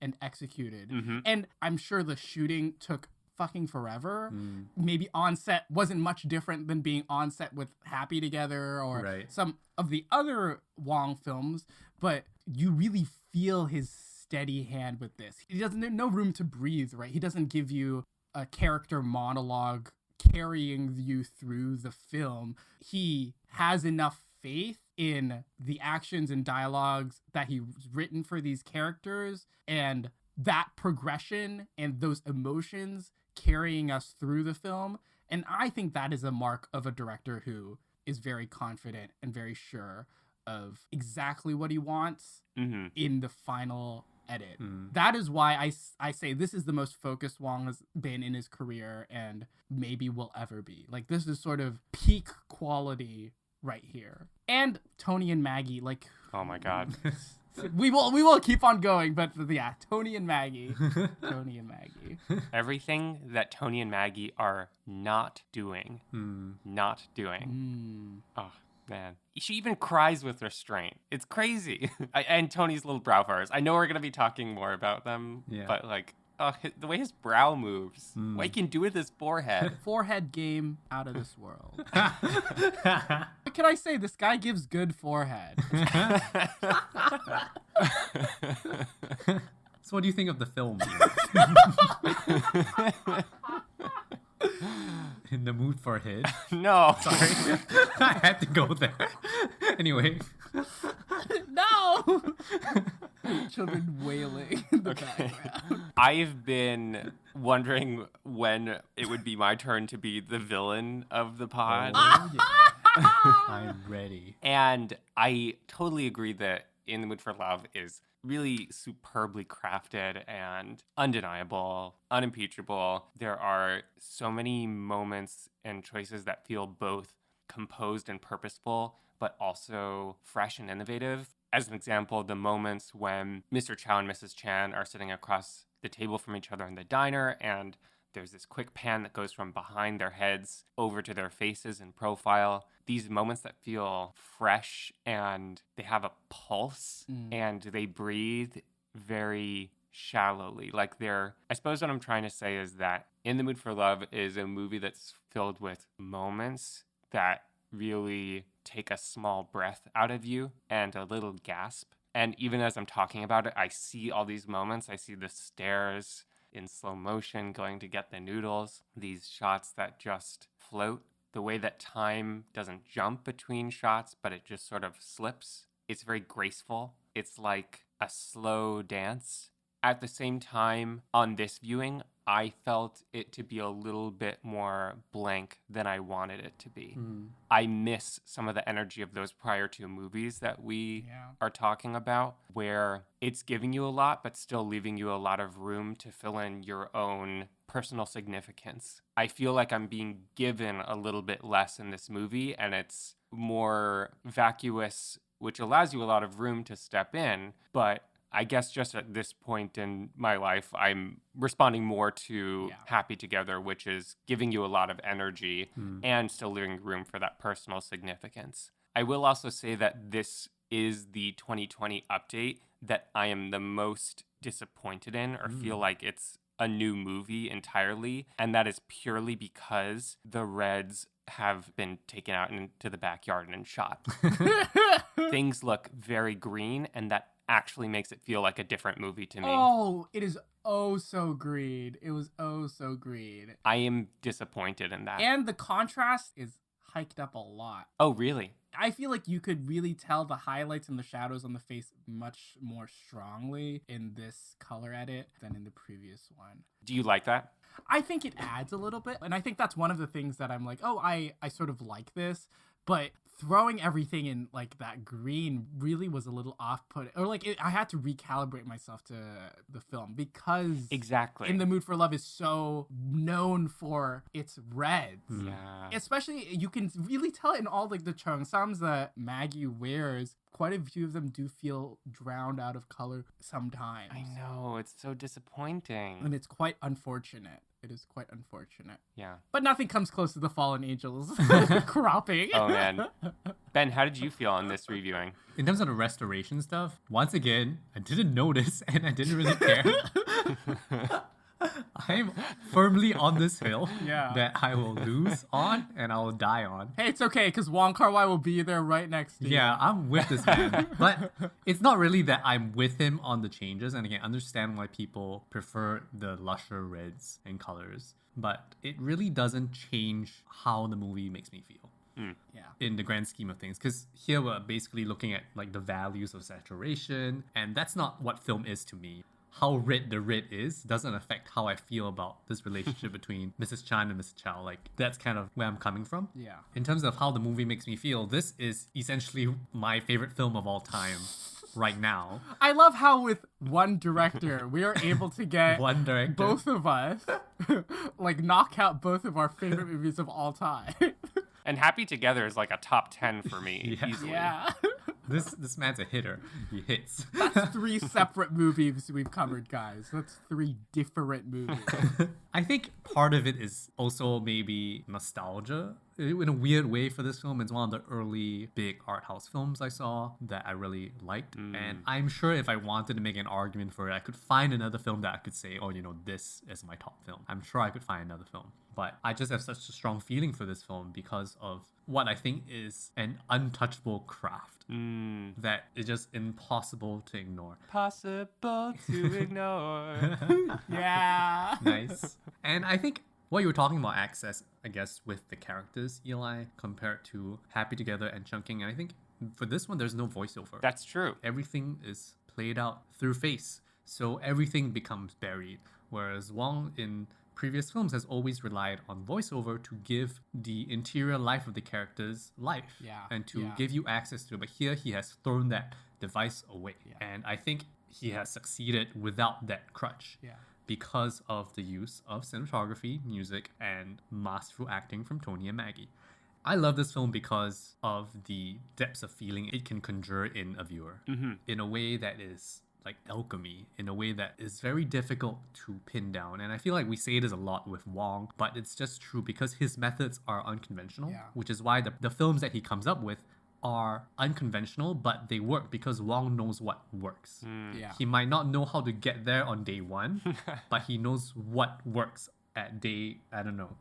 and executed. Mm-hmm. And I'm sure the shooting took fucking forever. Maybe on set wasn't much different than being on set with Happy Together or Right. some of the other Wong films, but you really feel his steady hand with this. He doesn't have no room to breathe, right? He doesn't give you a character monologue carrying you through the film. He has enough faith in the actions and dialogues that he's written for these characters, and that progression and those emotions carrying us through the film. And I think that is a mark of a director who is very confident and very sure of exactly what he wants in the final edit. That is why I say this is the most focused Wong has been in his career and maybe will ever be. Like, this is sort of peak quality right here. And Tony and Maggie, like, Oh my God. we will keep on going, but yeah, Tony and Maggie. Everything that Tony and Maggie are not doing. Not doing. Oh, man. She even cries with restraint. It's crazy. And Tony's little brow furrows. I know we're going to be talking more about them, but like, the way his brow moves, what he can do with his forehead. Forehead game out of this world. What can I say? This guy gives good forehead. So what do you think of the film? In the mood for hit? No. Sorry. I had to go there. Anyway. No! Children wailing in the background. I've been wondering when it would be my turn to be the villain of the pod. Oh, yeah. I'm ready. And I totally agree that In the Mood for Love is really superbly crafted and undeniable, unimpeachable. There are so many moments and choices that feel both composed and purposeful, but also fresh and innovative. As an example, the moments when Mr. Chow and Mrs. Chan are sitting across the table from each other in the diner, and there's this quick pan that goes from behind their heads over to their faces in profile. These moments that feel fresh and they have a pulse and they breathe very shallowly. I suppose what I'm trying to say is that In the Mood for Love is a movie that's filled with moments that really take a small breath out of you and a little gasp. And even as I'm talking about it, I see all these moments. I see the stairs in slow motion going to get the noodles, these shots that just float, the way that time doesn't jump between shots, but it just sort of slips. It's very graceful. It's like a slow dance. At the same time, on this viewing, I felt it to be a little bit more blank than I wanted it to be. I miss some of the energy of those prior two movies that we are talking about, where it's giving you a lot, but still leaving you a lot of room to fill in your own personal significance. I feel like I'm being given a little bit less in this movie, and it's more vacuous, which allows you a lot of room to step in, but I guess just at this point in my life, I'm responding more to Happy Together, which is giving you a lot of energy and still leaving room for that personal significance. I will also say that this is the 2020 update that I am the most disappointed in, or feel like it's a new movie entirely. And that is purely because the Reds have been taken out into the backyard and shot. Things look very green, and that actually makes it feel like a different movie to me. Oh, it is so green. It was so green. I am disappointed in that. And the contrast is hiked up a lot. Oh, really? I feel like you could really tell the highlights and the shadows on the face much more strongly in this color edit than in the previous one. Do you like that? I think it adds a little bit. And I think that's one of the things that I'm like, oh, I sort of like this. But throwing everything in like that green really was a little off-putting. Or like I had to recalibrate myself to the film because exactly In the Mood for Love is so known for its reds. Yeah. Especially you can really tell in all like the cheongsams that Maggie wears. Quite a few of them do feel drowned out of color sometimes. I know, it's so disappointing. And it's quite unfortunate. It is quite unfortunate. Yeah. But nothing comes close to the Fallen Angels cropping. Oh, man. Ben, how did you feel on this reviewing? In terms of the restoration stuff, once again, I didn't notice and I didn't really care. I'm firmly on this hill that I will lose on and I will die on. Hey, it's okay, because Wong Kar-wai will be there right next to you. Yeah, I'm with this man. But it's not really that I'm with him on the changes, and I can understand why people prefer the lusher reds and colors. But it really doesn't change how the movie makes me feel. Yeah. In the grand scheme of things, because here we're basically looking at like the values of saturation, and that's not what film is to me. How red the red is doesn't affect how I feel about this relationship between Mrs. Chan and Mr. Chow. Like, that's kind of where I'm coming from. Yeah. In terms of how the movie makes me feel, this is essentially my favorite film of all time right now. I love how with one director, we are able to get One director. both of us, like, knock out both of our favorite movies of all time. And Happy Together is like a top 10 for me, Yeah. easily. Yeah. This man's a hitter. He hits. That's 3 separate movies we've covered, guys. That's 3 different movies. I think part of it is also maybe nostalgia in a weird way for this film. It's one of the early big art house films I saw that I really liked. And I'm sure if I wanted to make an argument for it, I could find another film that I could say, oh, you know, this is my top film. I'm sure I could find another film. But I just have such a strong feeling for this film because of what I think is an untouchable craft that is just impossible to ignore. Possible to ignore. Yeah. Nice. And I think what you were talking about access, I guess, with the characters, Eli, compared to Happy Together and Chunking, and I think for this one, there's no voiceover. That's true. Everything is played out through face, so everything becomes buried. Whereas Wong in previous films has always relied on voiceover to give the interior life of the characters life and to give you access to it. But here he has thrown that device away. And I think he has succeeded without that crutch. Because of the use of cinematography, music, and masterful acting from Tony and Maggie. I love this film because of the depths of feeling it can conjure in a viewer in a way that is like alchemy, in a way that is very difficult to pin down. And I feel like we say this a lot with Wong, but it's just true because his methods are unconventional, which is why the films that he comes up with are unconventional, but they work because Wong knows what works. He might not know how to get there on day 1, but he knows what works at day, I don't know,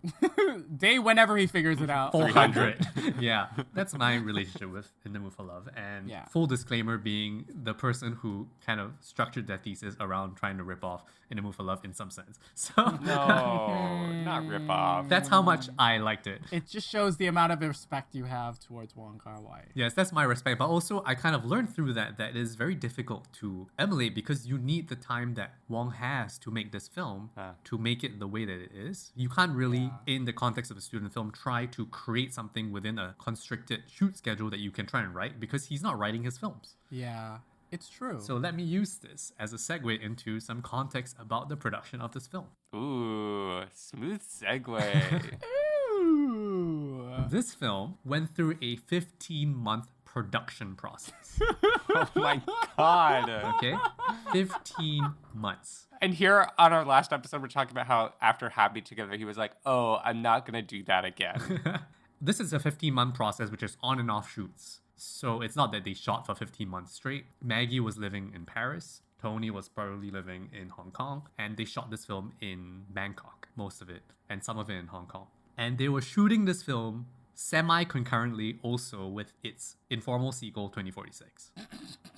Day whenever he figures it out. 400. Yeah, that's my relationship with In the Mood for Love. And full disclaimer being the person who kind of structured that thesis around trying to rip off In the Mood for Love in some sense. So No, not rip off. that's how much I liked it. It just shows the amount of respect you have towards Wong Kar-wai. Yes, that's my respect. But also, I kind of learned through that it is very difficult to emulate because you need the time that Wong has to make this film to make it the way that it is. You can't really, in the context of a student film, try to create something within a constricted shoot schedule that you can try and write because he's not writing his films. Yeah, it's true. So let me use this as a segue into some context about the production of this film. Ooh, smooth segue. Ooh. This film went through a 15-month production process. Oh my god. Okay? 15 months. And here on our last episode, we're talking about how after Happy Together, he was like, oh, I'm not going to do that again. This is a 15-month process, which is on and off shoots. So it's not that they shot for 15 months straight. Maggie was living in Paris. Tony was probably living in Hong Kong. And they shot this film in Bangkok, most of it, and some of it in Hong Kong. And they were shooting this film semi-concurrently also with its informal sequel 2046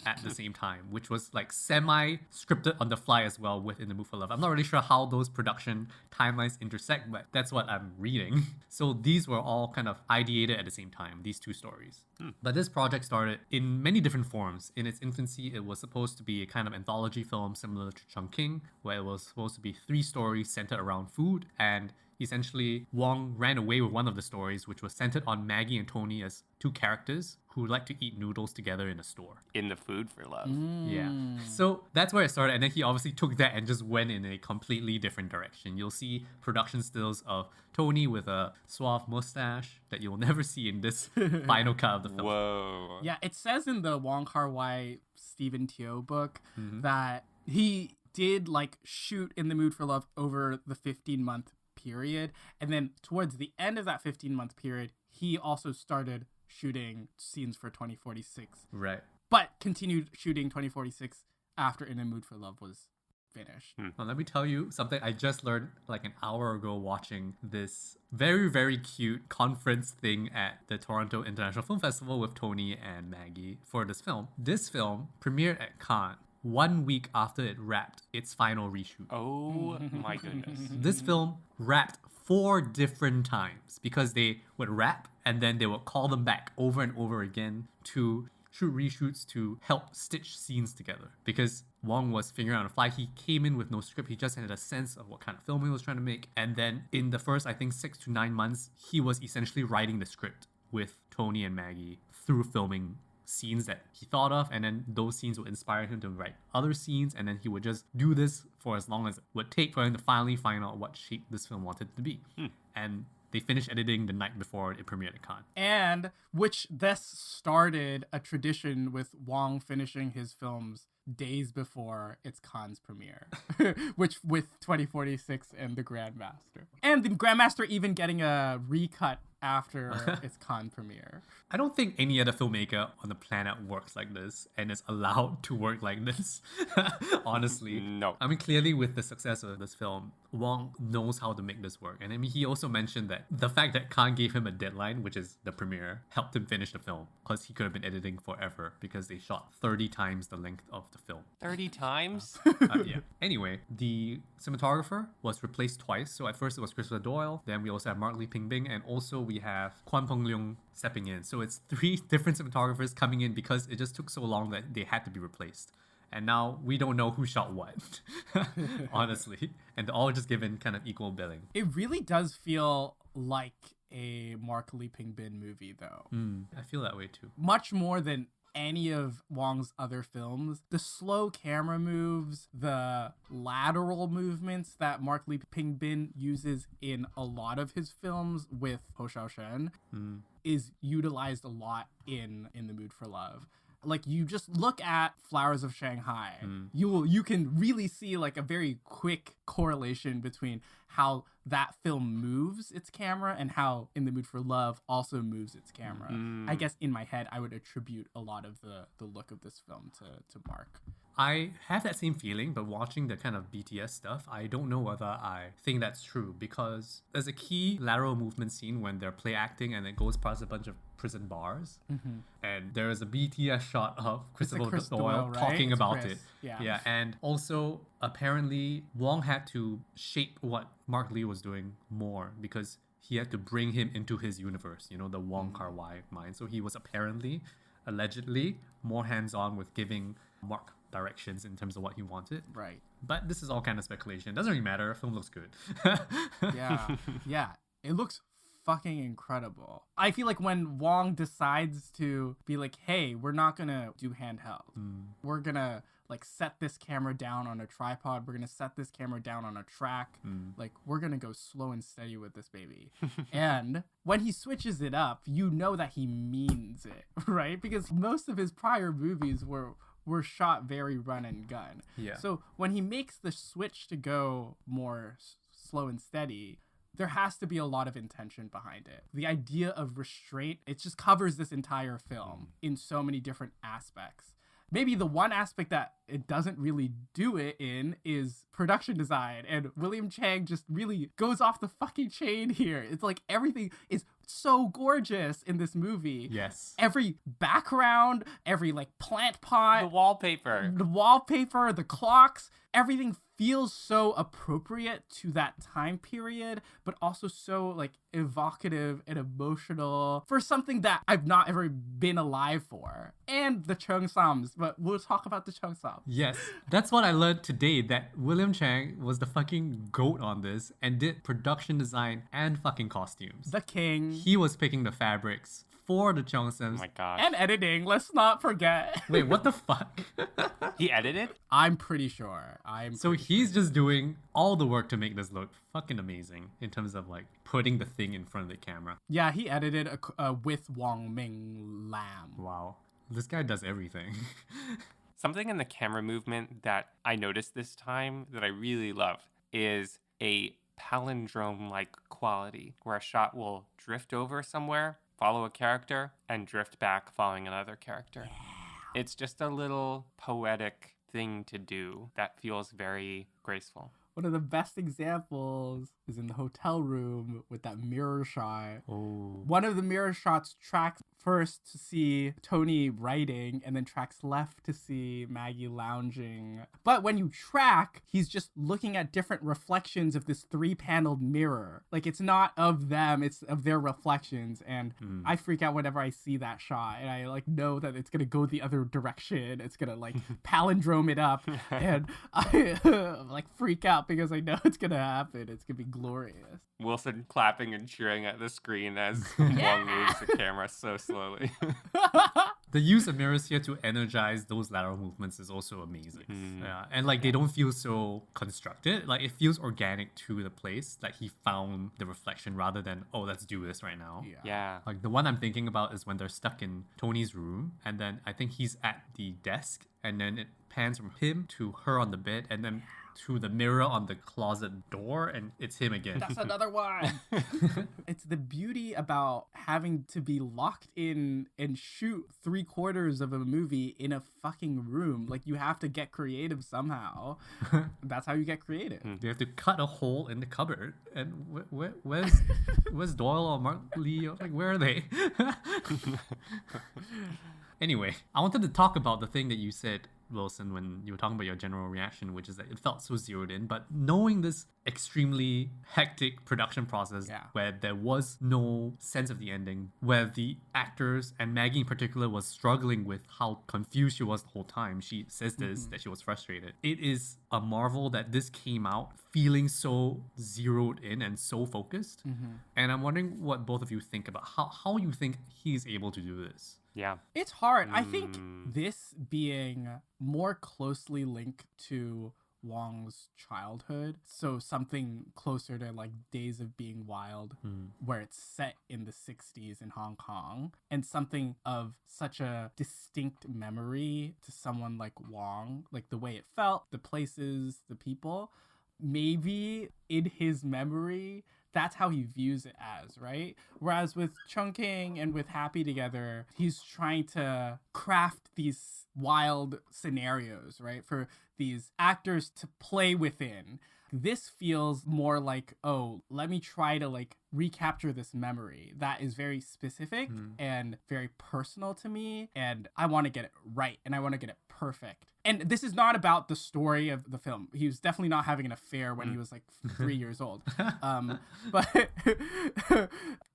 at the same time, which was like semi-scripted on the fly as well with In the Mood for Love. I'm not really sure how those production timelines intersect, but that's what I'm reading. So these were all kind of ideated at the same time, these two stories. But this project started in many different forms. In its infancy, it was supposed to be a kind of anthology film similar to Chungking, where it was supposed to be 3 stories centered around food, and essentially, Wong ran away with one of the stories, which was centered on Maggie and Tony as 2 characters who like to eat noodles together in a store. In the Food for Love. Yeah. So that's where it started. And then he obviously took that and just went in a completely different direction. You'll see production stills of Tony with a suave mustache that you'll never see in this final cut of the film. Whoa. Yeah, it says in the Wong Kar-wai Stephen Teo book that he did like shoot In the Mood for Love over the 15-month period, and then towards the end of that 15-month period he also started shooting scenes for 2046, Right. but continued shooting 2046 after In the Mood for Love was finished. Well, let me tell you something I just learned like an hour ago watching this very, very cute conference thing at the Toronto International Film Festival with Tony and Maggie for this film. This film premiered at Cannes 1 week after it wrapped its final reshoot. Oh my goodness. This film wrapped 4 different times because they would wrap and then they would call them back over and over again to shoot reshoots to help stitch scenes together. Because Wong was figuring out on the fly. He came in with no script. He just had a sense of what kind of film he was trying to make. And then in the first, I think, 6 to 9 months, he was essentially writing the script with Tony and Maggie through filming scenes that he thought of, and then those scenes would inspire him to write other scenes, and then he would just do this for as long as it would take for him to finally find out what shape this film wanted to be. And they finished editing the night before it premiered at Cannes. And which thus started a tradition with Wong finishing his films days before its Cannes premiere, which with 2046 and the Grandmaster. And the Grandmaster even getting a recut after its Cannes premiere. I don't think any other filmmaker on the planet works like this and is allowed to work like this, honestly. No. I mean, clearly with the success of this film, Wong knows how to make this work. And I mean, he also mentioned that the fact that Cannes gave him a deadline, which is the premiere, helped him finish the film because he could have been editing forever because they shot 30 times the length of the film. 30 times? Yeah. Anyway, the cinematographer was replaced twice. So at first it was Christopher Doyle, then we also have Mark Lee Ping Bing, and also we have Kwan Peng Leung stepping in. So it's 3 different cinematographers coming in because it just took so long that they had to be replaced. And now we don't know who shot what, honestly. And they're all just given kind of equal billing. It really does feel like a Mark Lee Ping Bin movie, though. I feel that way too. Much more than any of Wong's other films. The slow camera moves, the lateral movements that Mark Lee Ping Bin uses in a lot of his films with Ho Xiaoshen is utilized a lot in The Mood for Love. Like, you just look at Flowers of Shanghai, you can really see like a very quick correlation between how that film moves its camera and how In the Mood for Love also moves its camera. I guess in my head, I would attribute a lot of the look of this film to Mark. I have that same feeling, but watching the kind of BTS stuff, I don't know whether I think that's true, because there's a key lateral movement scene when they're play acting and it goes past a bunch of prison bars, and there is a BTS shot of Christopher Chris Doyle Doyle, right? talking It's about Chris. it. Yeah. And also apparently Wong had to shape what Mark Lee was doing more because he had to bring him into his universe, you know, the Wong Kar-wai mind. So he was apparently, allegedly, more hands-on with giving Mark directions in terms of what he wanted. Right. But this is all kind of speculation. It doesn't really matter. Film looks good. Yeah. It looks fucking incredible. I feel like when Wong decides to be like, hey, we're not gonna do handheld. We're gonna like set this camera down on a tripod. We're gonna set this camera down on a track. Like, we're gonna go slow and steady with this baby. And when he switches it up, you know that he means it, right? Because most of his prior movies were shot very run and gun. Yeah. So when he makes the switch to go more slow and steady, there has to be a lot of intention behind it. The idea of restraint, it just covers this entire film in so many different aspects. Maybe the one aspect that it doesn't really do it in is production design. And William Chang just really goes off the fucking chain here. It's like everything is so gorgeous in this movie. Yes. Every background, every like plant pot, The wallpaper. the clocks, everything feels so appropriate to that time period, but also so like evocative and emotional for something that I've not ever been alive for. And the Cheung Sams, but we'll talk about the Cheung Sams. Yes. That's what I learned today, that William Chang was the fucking goat on this and did production design and fucking costumes. The king. He was picking the fabrics for the Cheung Oh Sams. my gosh. And editing, let's not forget. Wait, what the fuck? He edited? I'm pretty sure. So he's just doing all the work to make this look fucking amazing in terms of like putting the thing in front of the camera. Yeah, he edited with Wong Ming Lam. Wow. This guy does everything. Something in the camera movement that I noticed this time that I really love is a palindrome-like quality where a shot will drift over somewhere follow a character and drift back following another character. It's just a little poetic thing to do that feels very graceful. One of the best examples is in the hotel room with that mirror shot. Oh. One of the mirror shots tracks first to see Tony writing and then tracks left to see Maggie lounging. But when you track, he's just looking at different reflections of this 3-paneled mirror. Like, it's not of them, it's of their reflections. And I freak out whenever I see that shot. And I, like, know that it's going to go the other direction. It's going to, like, palindrome it up. And I, like, freak out because I know it's going to happen. It's going to be glorious. Wilson clapping and cheering at the screen as Wong moves the camera so slowly. The use of mirrors here to energize those lateral movements is also amazing. Yeah, and like they don't feel so constructed. Like it feels organic to the place. Like he found the reflection rather than, oh, let's do this right now. Yeah. Like the one I'm thinking about is when they're stuck in Tony's room, and then I think he's at the desk, and then it pans from him to her on the bed, and then to the mirror on the closet door, and it's him again. That's another one. It's the beauty about having to be locked in and shoot 3/4 of a movie in a fucking room. Like, you have to get creative somehow. That's how you get creative. They have to cut a hole in the cupboard, and where's Doyle or Mark Lee? Like, where are they? Anyway, I wanted to talk about the thing that you said, Wilson, when you were talking about your general reaction, which is that it felt so zeroed in. But knowing this extremely hectic production process where there was no sense of the ending, where the actors and Maggie in particular was struggling with how confused she was the whole time. She says this, that she was frustrated. It is a marvel that this came out feeling so zeroed in and so focused. And I'm wondering what both of you think about how you think he's able to do this. Yeah. It's hard. I think this being more closely linked to Wong's childhood, so something closer to like Days of Being Wild, where it's set in the 60s in Hong Kong, and something of such a distinct memory to someone like Wong, like the way it felt, the places, the people. Maybe in his memory, that's how he views it as, right? Whereas with Chungking and with Happy Together, he's trying to craft these wild scenarios, right? For these actors to play within. This feels more like, oh, let me try to like recapture this memory that is very specific and very personal to me, and I want to get it right and I want to get it perfect. And this is not about the story of the film. He was definitely not having an affair when he was like 3 years old.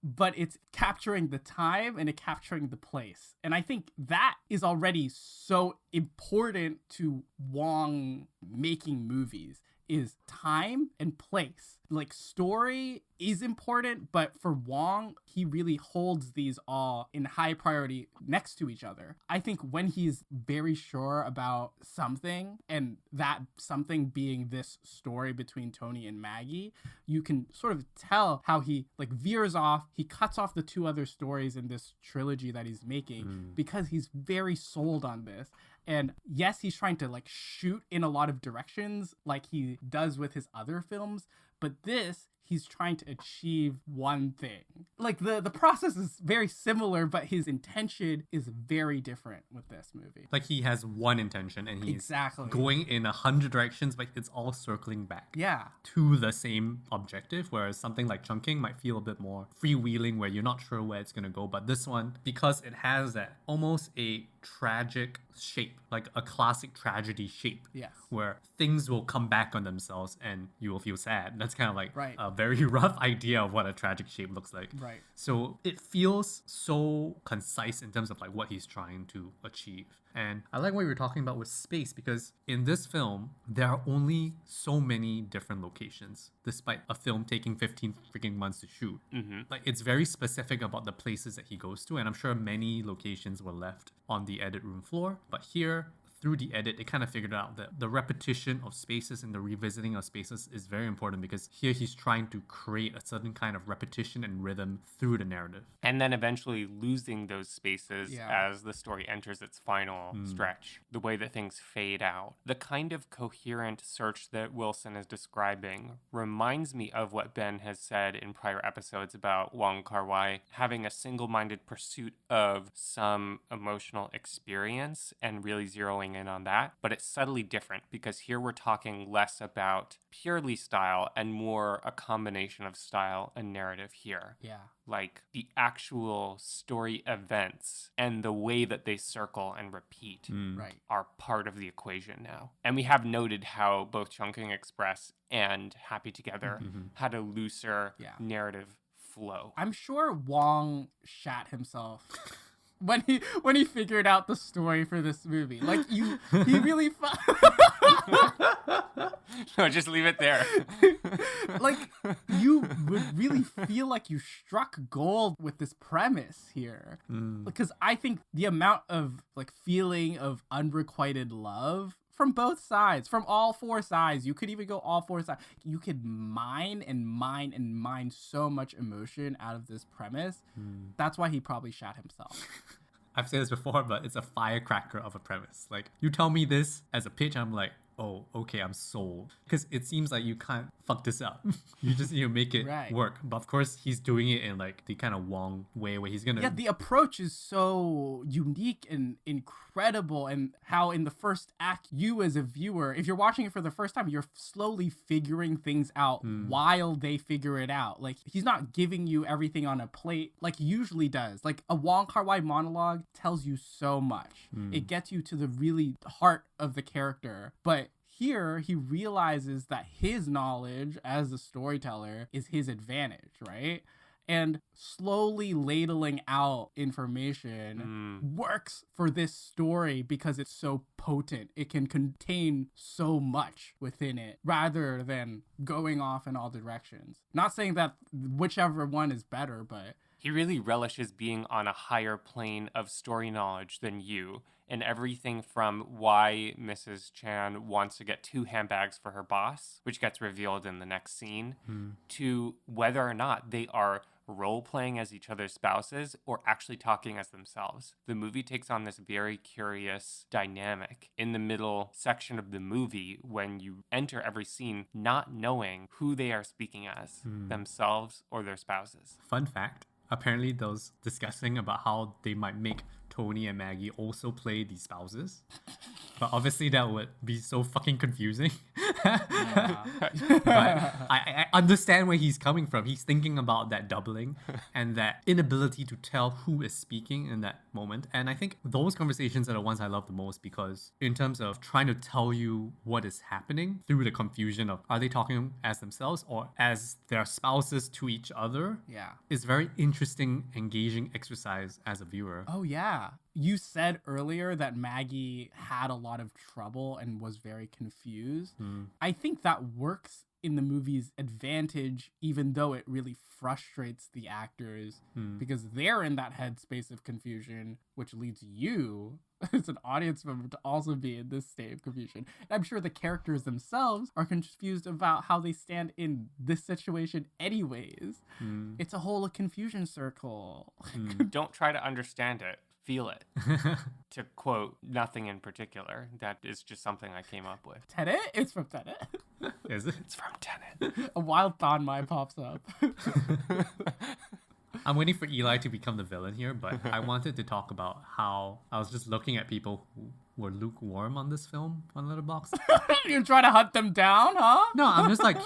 But it's capturing the time and capturing the place. And I think that is already so important to Wong making movies, is time and place. Like, story is important, but for Wong, he really holds these all in high priority next to each other. I think when he's very sure about something, and that something being this story between Tony and Maggie, you can sort of tell how he like veers off. He cuts off the 2 other stories in this trilogy that he's making because he's very sold on this. And yes, he's trying to like shoot in a lot of directions like he does with his other films, but this, he's trying to achieve one thing. Like the process is very similar, but his intention is very different with this movie. Like he has one intention and he's exactly going in 100 directions, but it's all circling back to the same objective, whereas something like Chungking might feel a bit more freewheeling where you're not sure where it's going to go. But this one, because it has that almost a tragic shape, like a classic tragedy shape, where things will come back on themselves and you will feel sad. That's kind of like a very rough idea of what a tragic shape looks like. So it feels so concise in terms of like what he's trying to achieve. And I like what you were talking about with space, because in this film, there are only so many different locations, despite a film taking 15 freaking months to shoot. Like, it's very specific about the places that he goes to, and I'm sure many locations were left on the edit room floor. But here, through the edit, they kind of figured out that the repetition of spaces and the revisiting of spaces is very important, because here he's trying to create a certain kind of repetition and rhythm through the narrative. And then eventually losing those spaces Yeah. as the story enters its final stretch, the way that things fade out. The kind of coherent search that Wilson is describing reminds me of what Ben has said in prior episodes about Wong Kai-wai having a single-minded pursuit of some emotional experience and really zeroing in on that. But it's subtly different, because here we're talking less about purely style and more a combination of style and narrative here. Yeah. Like the actual story events and the way that they circle and repeat Right. are part of the equation now. And we have noted how both Chungking Express and Happy Together had a looser narrative flow. I'm sure Wong shat himself when he figured out the story for this movie. Like he really No, just leave it there. like you would really feel like you struck gold with this premise here, because I think the amount of like feeling of unrequited love from both sides, from all four sides, you could even go all four sides, you could mine so much emotion out of this premise. That's why he probably shot himself. I've said this before, but it's a firecracker of a premise. Like, you tell me this as a pitch, I'm like, oh, okay, I'm sold. Because it seems like you can't fuck this up. You just need to make it Right. work. But of course, he's doing it in like the kind of Wong way where he's gonna... Yeah, the approach is so unique and incredible, and how in the first act, you as a viewer, if you're watching it for the first time, you're slowly figuring things out while they figure it out. Like, he's not giving you everything on a plate like he usually does. Like, a Wong Kar-wai monologue tells you so much. It gets you to the really heart of the character, but here, he realizes that his knowledge as a storyteller is his advantage, right? And slowly ladling out information works for this story because it's so potent. It can contain so much within it rather than going off in all directions. Not saying that whichever one is better, but... He really relishes being on a higher plane of story knowledge than you, and everything from why Mrs. Chan wants to get 2 handbags for her boss, which gets revealed in the next scene, to whether or not they are role-playing as each other's spouses or actually talking as themselves. The movie takes on this very curious dynamic in the middle section of the movie when you enter every scene not knowing who they are speaking as, themselves or their spouses. Fun fact, apparently those discussing about how they might make Tony and Maggie also play the spouses. But obviously that would be so fucking confusing. But I understand where he's coming from. He's thinking about that doubling and that inability to tell who is speaking in that moment. And I think those conversations are the ones I love the most, because in terms of trying to tell you what is happening through the confusion of are they talking as themselves or as their spouses to each other, is very interesting, engaging exercise as a viewer. Oh, yeah. You said earlier that Maggie had a lot of trouble and was very confused. I think that works in the movie's advantage, even though it really frustrates the actors because they're in that headspace of confusion, which leads you as an audience member to also be in this state of confusion. And I'm sure the characters themselves are confused about how they stand in this situation anyways. It's a whole confusion circle. Don't try to understand it. Feel it. To quote nothing in particular. That is just something I came up with. Tenet? It's from Tenet. Is it? It's from Tenet. A wild thought mind pops up. I'm waiting for Eli to become the villain here, but I wanted to talk about how I was just looking at people who were lukewarm on this film on Letterboxd. You're trying to hunt them down, huh? No, I'm just like,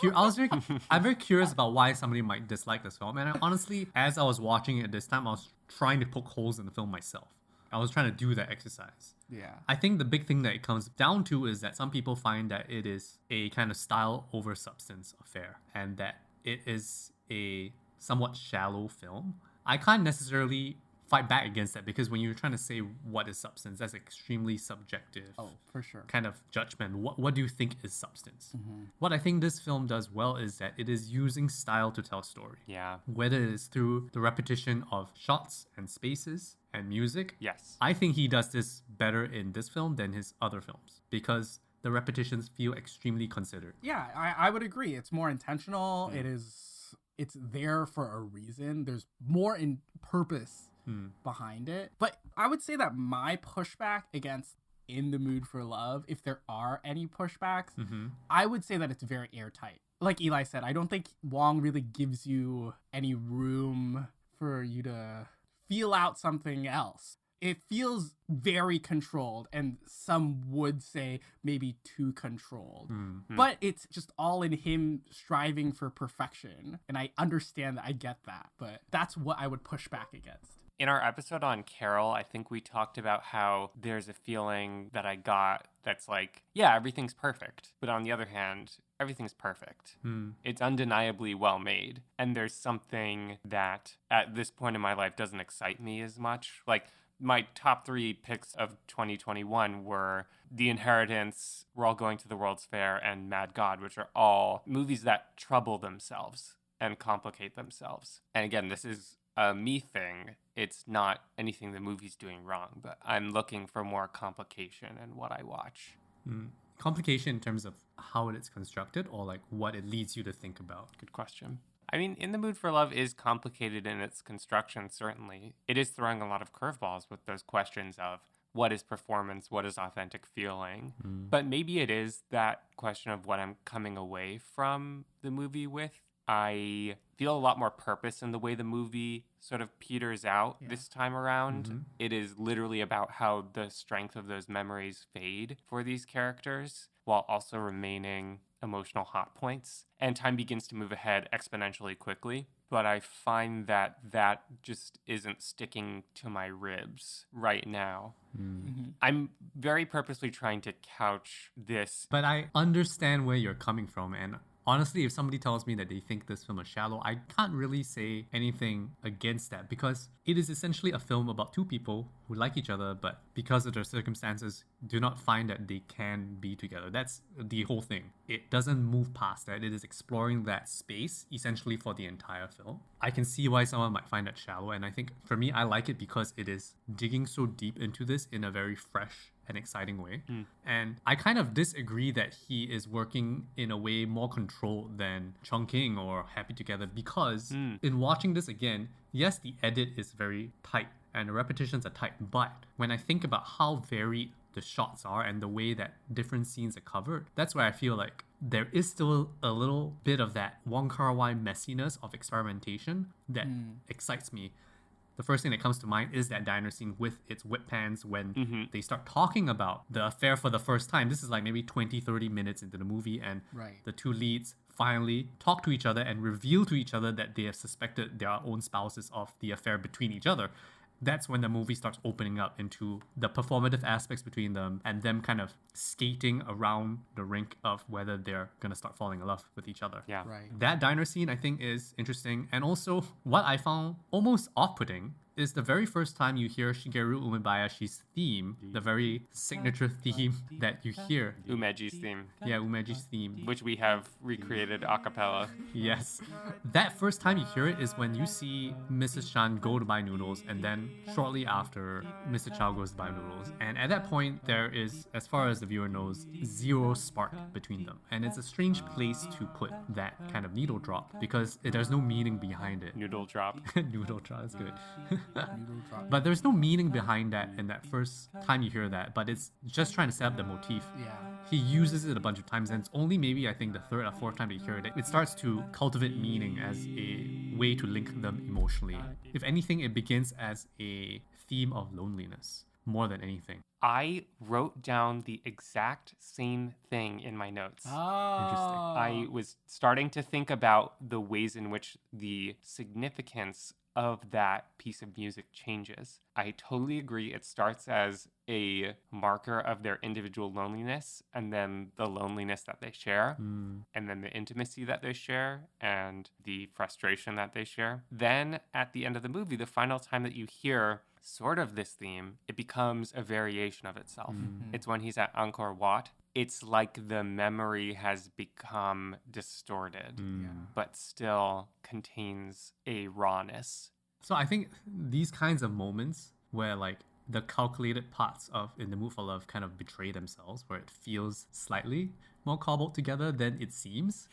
I'm very curious about why somebody might dislike this film. And honestly, as I was watching it this time, I was trying to poke holes in the film myself. I was trying to do that exercise. Yeah. I think the big thing that it comes down to is that some people find that it is a kind of style over substance affair, and that it is a somewhat shallow film. I can't necessarily fight back against that, because when you're trying to say what is substance, that's extremely subjective. Oh, for sure. Kind of judgment. What do you think is substance? What I think this film does well is that it is using style to tell story. Yeah. Whether it is through the repetition of shots and spaces and music. Yes. I think he does this better in this film than his other films, because the repetitions feel extremely considered. Yeah, I would agree. It's more intentional. It's there for a reason. There's more in purpose behind it. But I would say that my pushback against In the Mood for Love, if there are any pushbacks, I would say that it's very airtight. Like Eli said, I don't think Wong really gives you any room for you to feel out something else. It feels very controlled, and some would say maybe too controlled. But it's just all in him striving for perfection. And I understand that, I get that, but that's what I would push back against. In our episode on Carol, I think we talked about how there's a feeling that I got that's like, yeah, everything's perfect. But on the other hand, everything's perfect. It's undeniably well made. And there's something that at this point in my life doesn't excite me as much. Like, my top 3 picks of 2021 were The Inheritance, We're All Going to the World's Fair, and Mad God, which are all movies that trouble themselves and complicate themselves. And again, this is a me thing. It's not anything the movie's doing wrong, but I'm looking for more complication in what I watch. Complication in terms of how it's constructed, or like what it leads you to think about? Good question. I mean, In the Mood for Love is complicated in its construction, certainly. It is throwing a lot of curveballs with those questions of what is performance, what is authentic feeling. But maybe it is that question of what I'm coming away from the movie with. I feel a lot more purpose in the way the movie sort of peters out this time around. It is literally about how the strength of those memories fade for these characters, while also remaining emotional hot points, and time begins to move ahead exponentially quickly. But I find that just isn't sticking to my ribs right now. I'm very purposely trying to couch this. But I understand where you're coming from, and honestly, if somebody tells me that they think this film is shallow, I can't really say anything against that, because it is essentially a film about 2 people who like each other, but because of their circumstances, do not find that they can be together. That's the whole thing. It doesn't move past that. It is exploring that space essentially for the entire film. I can see why someone might find that shallow, and I think for me, I like it because it is digging so deep into this in a very fresh and exciting way. And I kind of disagree that he is working in a way more controlled than Chongqing or Happy Together, because in watching this again, yes, the edit is very tight and the repetitions are tight, but when I think about how varied the shots are and the way that different scenes are covered, that's where I feel like there is still a little bit of that Wong Kar-wai messiness of experimentation that excites me. The first thing that comes to mind is that diner scene with its whip pans when they start talking about the affair for the first time. This is like maybe 20-30 minutes into the movie, and the 2 leads finally talk to each other and reveal to each other that they have suspected their own spouses of the affair between each other. That's when the movie starts opening up into the performative aspects between them and them kind of skating around the rink of whether they're going to start falling in love with each other. Yeah. That diner scene, I think, is interesting. And also, what I found almost off-putting is the very first time you hear Shigeru Umebayashi's theme, the very signature theme that you hear. Umeji's theme. Yeah, Umeji's theme. Which we have recreated a cappella. Yes. That first time you hear it is when you see Mrs. Chan go to buy noodles, and then shortly after, Mr. Chow goes to buy noodles. And at that point, there is, as far as the viewer knows, zero spark between them. And it's a strange place to put that kind of needle drop, because there's no meaning behind it. Noodle drop. Noodle drop is good. But there's no meaning behind that in that first time you hear that, but it's just trying to set up the motif. He uses it a bunch of times, and it's only maybe, I think, the 3rd or 4th time that you hear it, it starts to cultivate meaning as a way to link them emotionally. If anything, it begins as a theme of loneliness more than anything. I wrote down the exact same thing in my notes. Interesting. I was starting to think about the ways in which the significance of that piece of music changes. I totally agree. It starts as a marker of their individual loneliness, and then the loneliness that they share, and then the intimacy that they share, and the frustration that they share. Then at the end of the movie, the final time that you hear sort of this theme, it becomes a variation of itself. It's when he's at Angkor Wat. It's like the memory has become distorted, but still contains a rawness. So I think these kinds of moments where like the calculated parts of In the Mood for Love kind of betray themselves, where it feels slightly more cobbled together than it seems,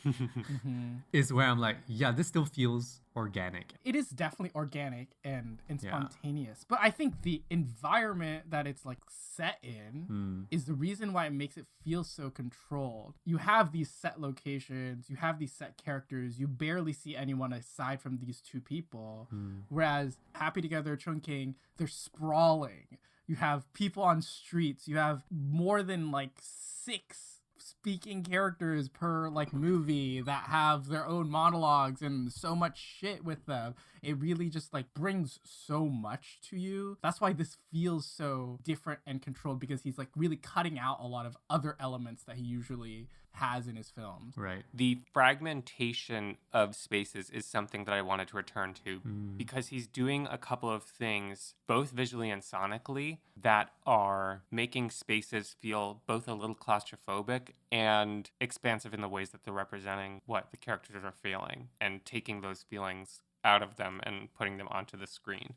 is where I'm like, yeah, this still feels organic. It is definitely organic and spontaneous. But I think the environment that it's like set in is the reason why it makes it feel so controlled. You have these set locations, you have these set characters, you barely see anyone aside from these two people. Whereas Happy Together, Chungking, they're sprawling. You have people on streets, you have more than like 6 speaking characters per like movie that have their own monologues and so much shit with them. It really just like brings so much to you. That's why this feels so different and controlled, because he's like really cutting out a lot of other elements that he usually has in his films. Right. The fragmentation of spaces is something that I wanted to return to because he's doing a couple of things, both visually and sonically, that are making spaces feel both a little claustrophobic and expansive in the ways that they're representing what the characters are feeling and taking those feelings out of them and putting them onto the screen.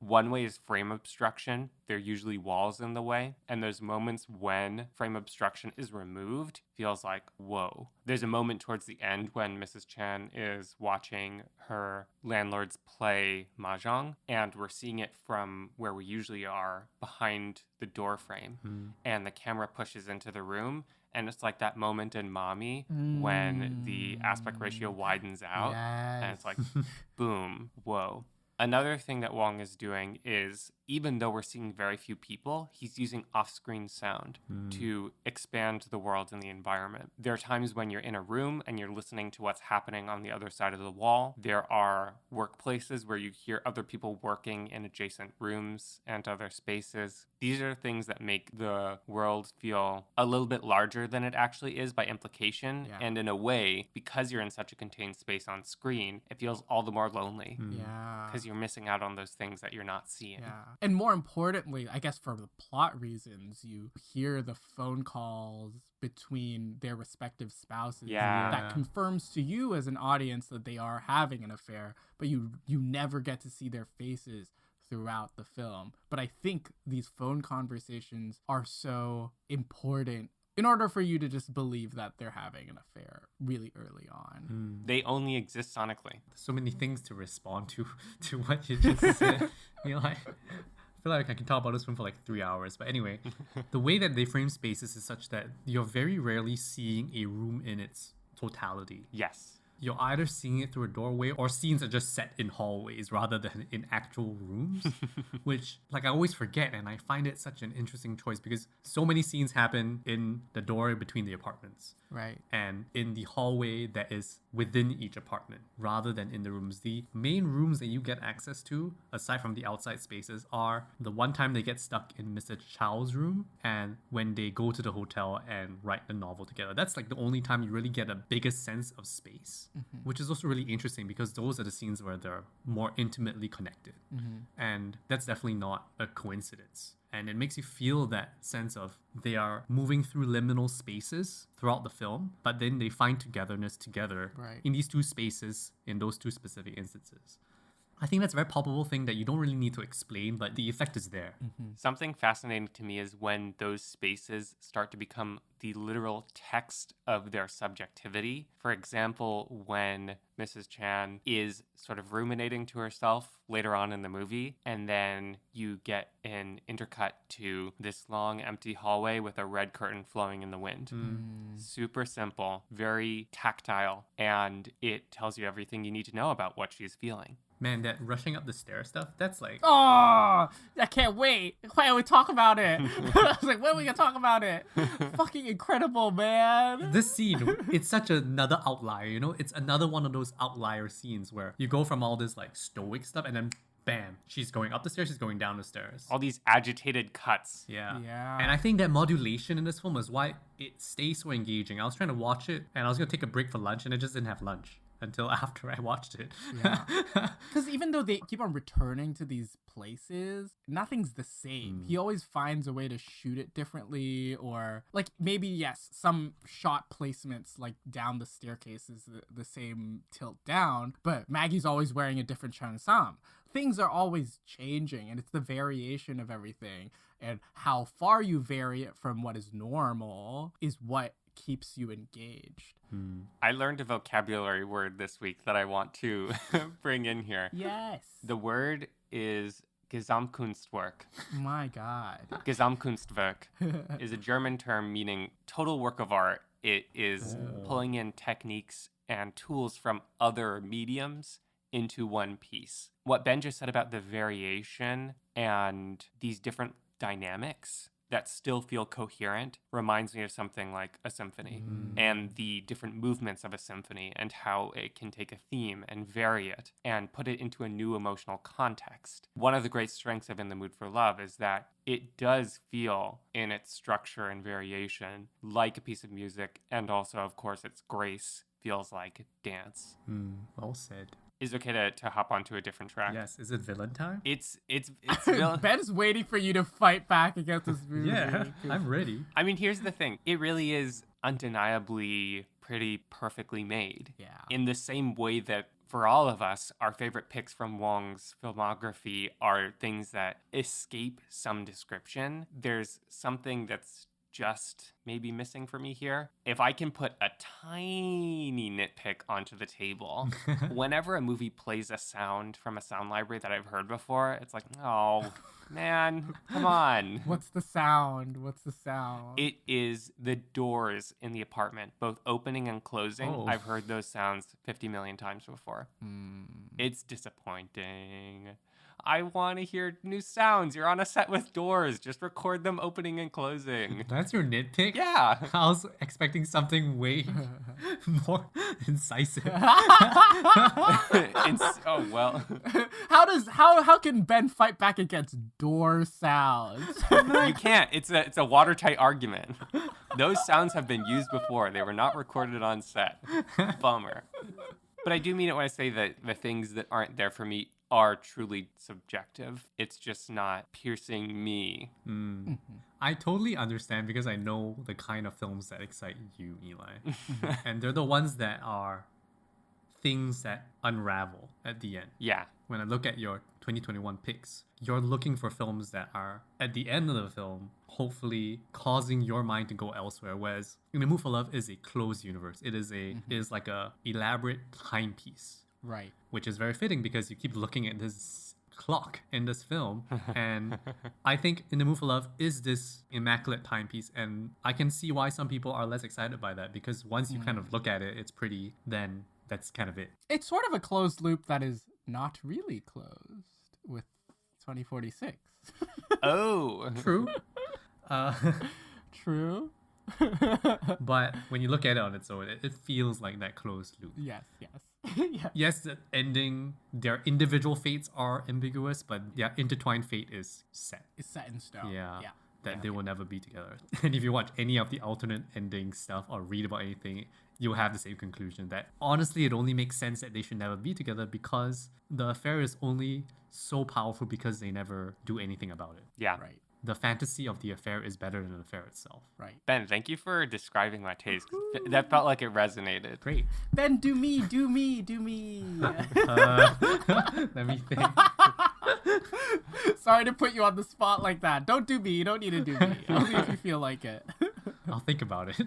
One way is frame obstruction. There are usually walls in the way, and there's moments when frame obstruction is removed, feels like, whoa. There's a moment towards the end when Mrs. Chan is watching her landlords play mahjong, and we're seeing it from where we usually are, behind the door frame, and the camera pushes into the room, and it's like that moment in Mommy when the aspect ratio widens out, and it's like, boom, whoa. Another thing that Wong is doing is, even though we're seeing very few people, he's using off-screen sound to expand the world and the environment. There are times when you're in a room and you're listening to what's happening on the other side of the wall. There are workplaces where you hear other people working in adjacent rooms and other spaces. These are things that make the world feel a little bit larger than it actually is by implication. Yeah. And in a way, because you're in such a contained space on screen, it feels all the more lonely. Yeah. Because you're missing out on those things that you're not seeing. Yeah. And more importantly, I guess for the plot reasons, you hear the phone calls between their respective spouses. Yeah. That confirms to you as an audience that they are having an affair, but you never get to see their faces throughout the film. But I think these phone conversations are so important in order for you to just believe that they're having an affair really early on. They only exist sonically. So many things to respond to what you just said. You know, I feel like I can talk about this one for like 3 hours. But anyway, the way that they frame spaces is such that you're very rarely seeing a room in its totality. Yes. You're either seeing it through a doorway, or scenes are just set in hallways rather than in actual rooms, which like I always forget, and I find it such an interesting choice because so many scenes happen in the door between the apartments. Right. And in the hallway that is within each apartment rather than in the rooms. The main rooms that you get access to, aside from the outside spaces, are the one time they get stuck in Mr. Chow's room and when they go to the hotel and write the novel together. That's like the only time you really get a biggest sense of space, which is also really interesting because those are the scenes where they're more intimately connected. And that's definitely not a coincidence. And it makes you feel that sense of they are moving through liminal spaces throughout the film, but then they find togetherness together in these two spaces in those two specific instances. I think that's a very palpable thing that you don't really need to explain, but the effect is there. Something fascinating to me is when those spaces start to become the literal text of their subjectivity. For example, when Mrs. Chan is sort of ruminating to herself later on in the movie, and then you get an intercut to this long empty hallway with a red curtain flowing in the wind. Super simple, very tactile, and it tells you everything you need to know about what she's feeling. Man, that rushing up the stairs stuff, that's like... Oh, I can't wait. Why don't we talk about it? I was like, when are we gonna talk about it? Fucking incredible, man. This scene, it's such another outlier, you know? It's another one of those outlier scenes where you go from all this like stoic stuff and then bam, she's going up the stairs, she's going down the stairs. All these agitated cuts. Yeah. Yeah. And I think that modulation in this film is why it stays so engaging. I was trying to watch it and I was going to take a break for lunch and I just didn't have lunch until after I watched it. Because even though they keep on returning to these places, nothing's the same. He always finds a way to shoot it differently, or like maybe, yes, some shot placements like down the staircase is the same tilt down, but Maggie's always wearing a different cheongsam. Things are always changing, and it's the variation of everything, and how far you vary it from what is normal is what keeps you engaged. I learned a vocabulary word this week that I want to bring in here. Yes. The word is Gesamtkunstwerk. My God. Gesamtkunstwerk is a German term meaning total work of art. It is pulling in techniques and tools from other mediums into one piece. What Ben just said about the variation and these different dynamics that still feel coherent reminds me of something like a symphony and the different movements of a symphony and how it can take a theme and vary it and put it into a new emotional context. One of the great strengths of In the Mood for Love is that it does feel in its structure and variation like a piece of music, and also, of course, its grace feels like dance. Well said. Is it okay to hop onto a different track? Yes, is it villain time? It's villain. Ben's waiting for you to fight back against this movie. Yeah, I'm ready. I mean, here's the thing. It really is undeniably pretty perfectly made. Yeah. In the same way that for all of us, our favorite picks from Wong's filmography are things that escape some description. There's something that's just maybe missing for me here. If I can put a tiny nitpick onto the table, whenever a movie plays a sound from a sound library that I've heard before, it's like, oh, man, come on. What's the sound? It is the doors in the apartment, both opening and closing. Oh. I've heard those sounds 50 million times before. It's disappointing. I want to hear new sounds. You're on a set with doors. Just record them opening and closing. That's your nitpick? Yeah. I was expecting something way more incisive. Oh, well. How can Ben fight back against door sounds? You can't. It's a watertight argument. Those sounds have been used before. They were not recorded on set. Bummer. But I do mean it when I say that the things that aren't there for me are truly subjective. It's just not piercing me. I totally understand because I know the kind of films that excite you, Eli. And they're the ones that are things that unravel at the end. Yeah. When I look at your 2021 picks, you're looking for films that are, at the end of the film, hopefully causing your mind to go elsewhere. Whereas In the Mood for Love is a closed universe. It is like a elaborate timepiece. Right. Which is very fitting because you keep looking at this clock in this film. And I think In the Mood for Love is this immaculate timepiece. And I can see why some people are less excited by that, because once you kind of look at it, it's pretty, then that's kind of it. It's sort of a closed loop that is not really closed with 2046. Oh. True. True. But when you look at it on its own, it feels like that closed loop. Yes. Yeah. Yes, the ending, their individual fates are ambiguous, but their intertwined fate is set. It's set in stone. Yeah. Yeah. That they will never be together. And if you watch any of the alternate ending stuff or read about anything, you'll have the same conclusion that honestly, it only makes sense that they should never be together because the affair is only so powerful because they never do anything about it. Yeah. Right. The fantasy of the affair is better than the affair itself. Right. Ben, thank you for describing my taste. That felt like it resonated. Great. Ben, do me. Let me think. Sorry to put you on the spot like that. Don't do me. You don't need to do me. Only if you feel like it. I'll think about it.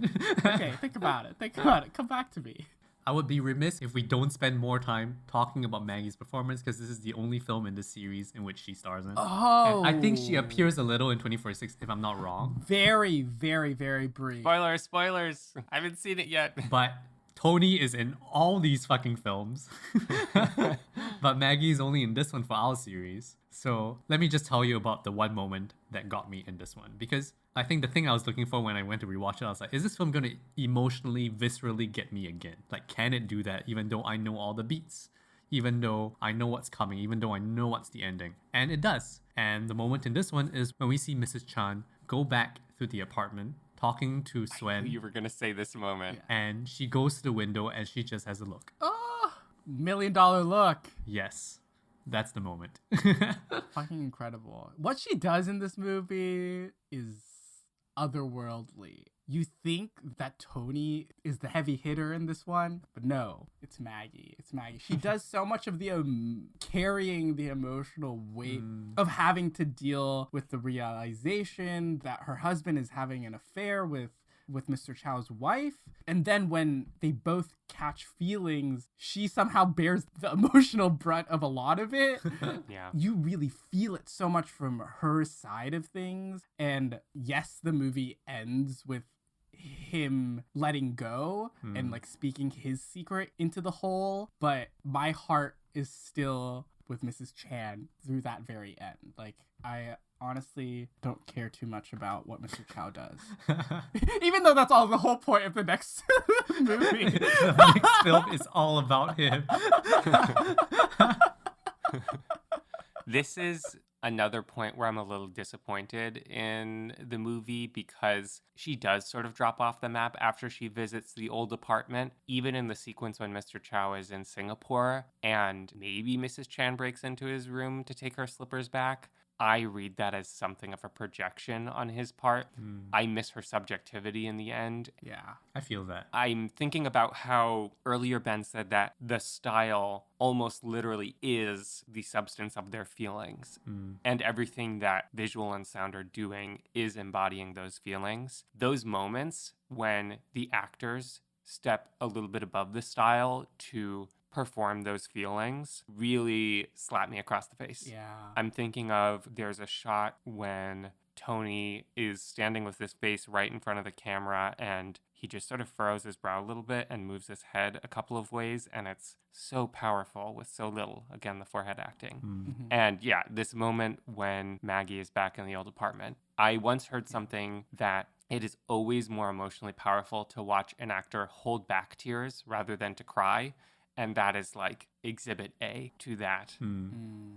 Okay, think about it. Come back to me. I would be remiss if we don't spend more time talking about Maggie's performance because this is the only film in this series in which she stars in. Oh. And I think she appears a little in 2046, if I'm not wrong. Very, very, very brief. Spoilers. I haven't seen it yet. But Tony is in all these fucking films. But Maggie's only in this one for our series. So let me just tell you about the one moment that got me in this one. Because I think the thing I was looking for when I went to rewatch it, I was like, is this film going to emotionally, viscerally get me again? Like, can it do that even though I know all the beats? Even though I know what's coming, even though I know what's the ending. And it does. And the moment in this one is when we see Mrs. Chan go back through the apartment, talking to Swen. You were going to say this moment. And she goes to the window and she just has a look. Oh, $1 million look. Yes, that's the moment. Fucking incredible. What she does in this movie is otherworldly. You think that Tony is the heavy hitter in this one, but no, it's Maggie. It's Maggie. She does so much of the carrying the emotional weight of having to deal with the realization that her husband is having an affair with Mr. Chow's wife. And then when they both catch feelings, she somehow bears the emotional brunt of a lot of it. Yeah. You really feel it so much from her side of things. And yes, the movie ends with him letting go and like speaking his secret into the whole, but my heart is still with Mrs. Chan through that very end. Like, I honestly don't care too much about what Mr. Chow does. Even though that's all the whole point of the next movie. The next film is all about him. This is another point where I'm a little disappointed in the movie because she does sort of drop off the map after she visits the old apartment, even in the sequence when Mr. Chow is in Singapore and maybe Mrs. Chan breaks into his room to take her slippers back. I read that as something of a projection on his part. I miss her subjectivity in the end. Yeah. I feel that. I'm thinking about how earlier Ben said that the style almost literally is the substance of their feelings. And everything that visual and sound are doing is embodying those feelings. Those moments when the actors step a little bit above the style to perform those feelings really slap me across the face. Yeah. I'm thinking of there's a shot when Tony is standing with his face right in front of the camera and he just sort of furrows his brow a little bit and moves his head a couple of ways, and it's so powerful with so little. Again, the forehead acting. And yeah, this moment when Maggie is back in the old apartment. I once heard something that it is always more emotionally powerful to watch an actor hold back tears rather than to cry. And that is like exhibit A to that.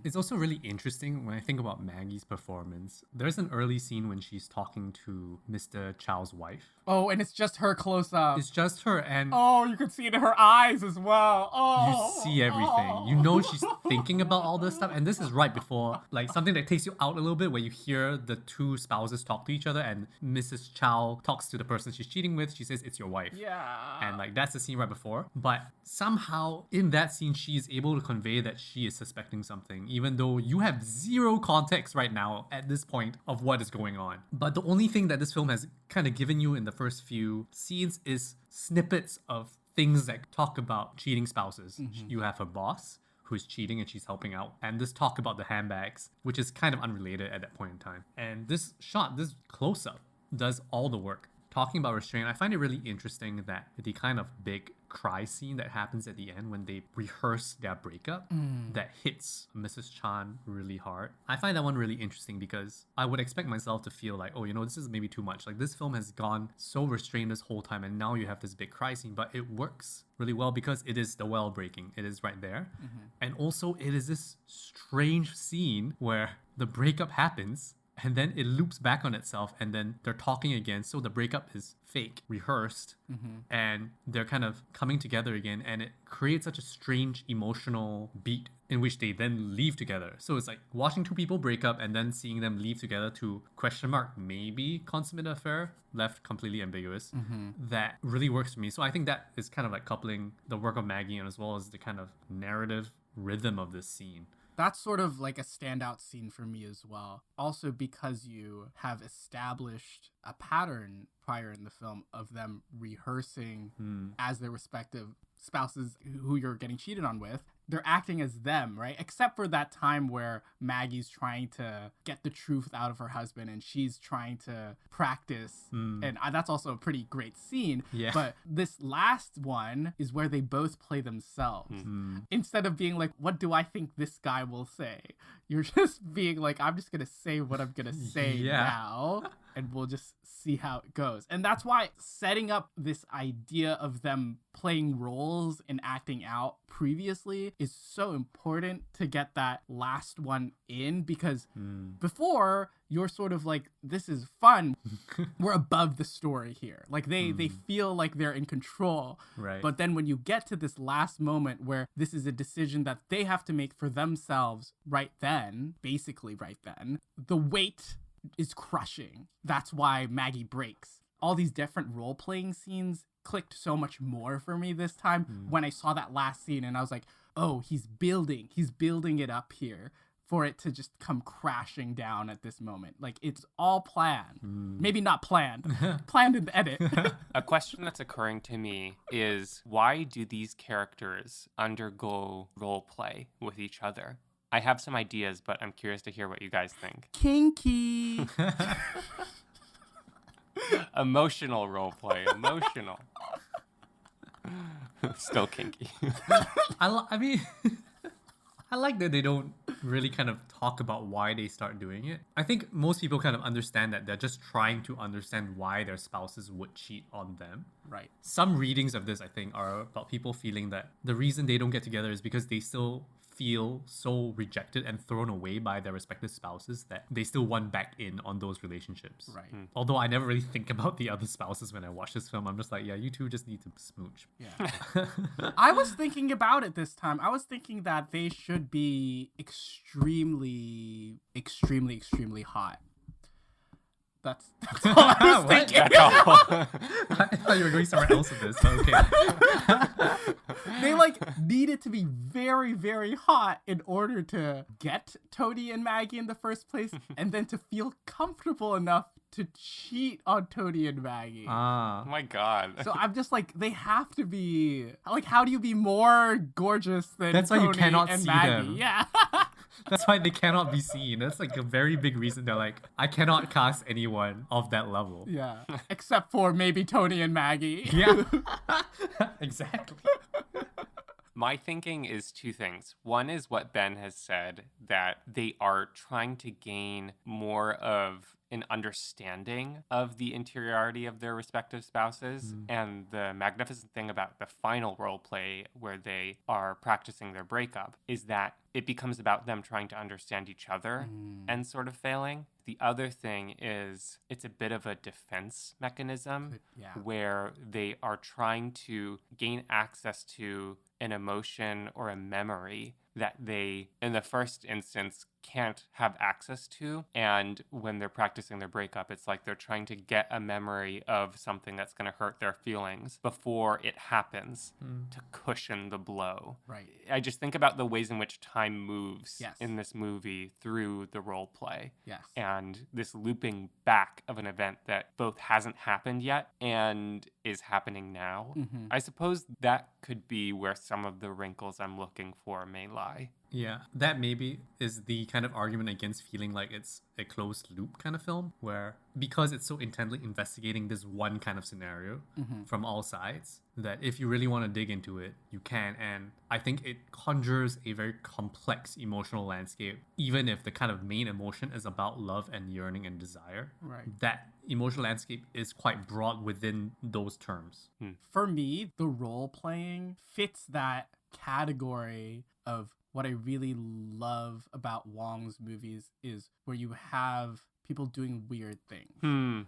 It's also really interesting when I think about Maggie's performance. There's an early scene when she's talking to Mr. Chow's wife. Oh, and it's just her close up. It's just her, and Oh, you can see it in her eyes as well. Oh, you see everything. You know she's thinking about all this stuff. And this is right before, like, something that takes you out a little bit where you hear the two spouses talk to each other and Mrs. Chow talks to the person she's cheating with. She says, it's your wife. Yeah. And like that's the scene right before. But somehow in that scene, she is able to convey that she is suspecting something, even though you have zero context right now at this point of what is going on. But the only thing that this film has kind of given you in the first few scenes is snippets of things that talk about cheating spouses. You have her boss who's cheating and she's helping out, and this talk about the handbags, which is kind of unrelated at that point in time. And this shot, this close-up, does all the work. Talking about restraint, I find it really interesting that the kind of big cry scene that happens at the end when they rehearse their breakup that hits Mrs. Chan really hard. I find that one really interesting because I would expect myself to feel like, oh, you know, this is maybe too much. Like this film has gone so restrained this whole time and now you have this big cry scene, but it works really well because it is the well breaking. It is right there. And also it is this strange scene where the breakup happens and then it loops back on itself and then they're talking again. So the breakup is fake, rehearsed, and they're kind of coming together again. And it creates such a strange emotional beat in which they then leave together. So it's like watching two people break up and then seeing them leave together to question mark, maybe consummate affair, left completely ambiguous. That really works for me. So I think that is kind of like coupling the work of Maggie and as well as the kind of narrative rhythm of this scene. That's sort of like a standout scene for me as well. Also because you have established a pattern prior in the film of them rehearsing as their respective spouses who you're getting cheated on with. they're acting as them, right? Except for that time where Maggie's trying to get the truth out of her husband and she's trying to practice. And that's also a pretty great scene. Yeah. But this last one is where they both play themselves. Instead of being like, what do I think this guy will say? You're just being like, I'm just going to say what I'm going to say now. And we'll just see how it goes. And that's why setting up this idea of them playing roles and acting out previously is so important to get that last one in, because before you're sort of like, this is fun. We're above the story here. Like they feel like they're in control. Right. But then when you get to this last moment where this is a decision that they have to make for themselves right then, basically right then, the weight is crushing. That's why Maggie breaks. All these different role-playing scenes clicked so much more for me this time when I saw that last scene, and I was like, oh, he's building it up here for it to just come crashing down at this moment. Like, it's all planned. Maybe not planned. Planned in the edit. A question that's occurring to me is, why do these characters undergo role play with each other? I have some ideas, but I'm curious to hear what you guys think. Kinky. Emotional role play. Emotional. Still kinky. I mean, I like that they don't really kind of talk about why they start doing it. I think most people kind of understand that they're just trying to understand why their spouses would cheat on them. Right. Some readings of this, I think, are about people feeling that the reason they don't get together is because they still feel so rejected and thrown away by their respective spouses that they still want back in on those relationships. Right. Although I never really think about the other spouses when I watch this film. I'm just like, yeah, you two just need to smooch. Yeah. I was thinking about it this time. I was thinking that they should be extremely, extremely, extremely hot. That's all I was thinking. That's all. I thought you were going somewhere else with this, but okay. They needed to be very, very hot in order to get Tony and Maggie in the first place, and then to feel comfortable enough to cheat on Tony and Maggie. Oh my god. So I'm just like, they have to be how do you be more gorgeous than That's Tony why you cannot and see Maggie? them. Yeah. That's why they cannot be seen. That's like a very big reason they're like, I cannot cast anyone of that level. Yeah. Except for maybe Tony and Maggie. Yeah. Exactly. My thinking is two things. One is what Ben has said, that they are trying to gain more of an understanding of the interiority of their respective spouses. And the magnificent thing about the final role play where they are practicing their breakup is that it becomes about them trying to understand each other and sort of failing. The other thing is it's a bit of a defense mechanism where they are trying to gain access to an emotion or a memory that they, in the first instance, can't have access to. And when they're practicing their breakup, it's like they're trying to get a memory of something that's going to hurt their feelings before it happens to cushion the blow. Right. I just think about the ways in which time moves in this movie through the role play. Yes. And this looping back of an event that both hasn't happened yet and is happening now. I suppose that could be where some of the wrinkles I'm looking for may lie. Yeah, that maybe is the kind of argument against feeling like it's a closed loop kind of film, where because it's so intently investigating this one kind of scenario from all sides, that if you really want to dig into it, you can. And I think it conjures a very complex emotional landscape, even if the kind of main emotion is about love and yearning and desire. Right. That emotional landscape is quite broad within those terms. For me, the role playing fits that category of what I really love about Wong's movies is where you have people doing weird things.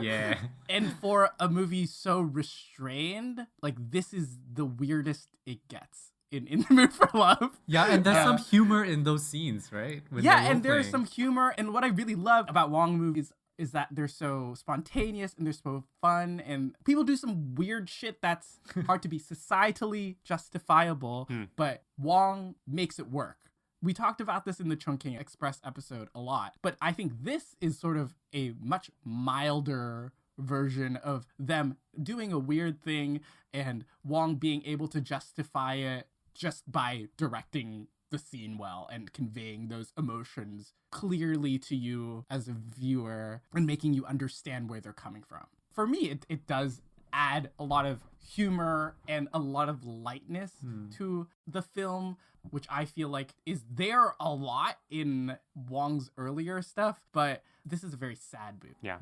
Yeah. And for a movie so restrained, this is the weirdest it gets in The Mood for Love. Yeah, and there's some humor in those scenes, right? When Yeah, they're and there's role-playing. some humor. And what I really love about Wong movies is that they're so spontaneous and they're so fun, and people do some weird shit that's hard to be societally justifiable, but Wong makes it work. We talked about this in the Chungking Express episode a lot, but I think this is sort of a much milder version of them doing a weird thing and Wong being able to justify it just by directing the scene well and conveying those emotions clearly to you as a viewer and making you understand where they're coming from. For me, it does add a lot of humor and a lot of lightness to the film, which I feel like is there a lot in Wong's earlier stuff, but this is a very sad movie. Yeah.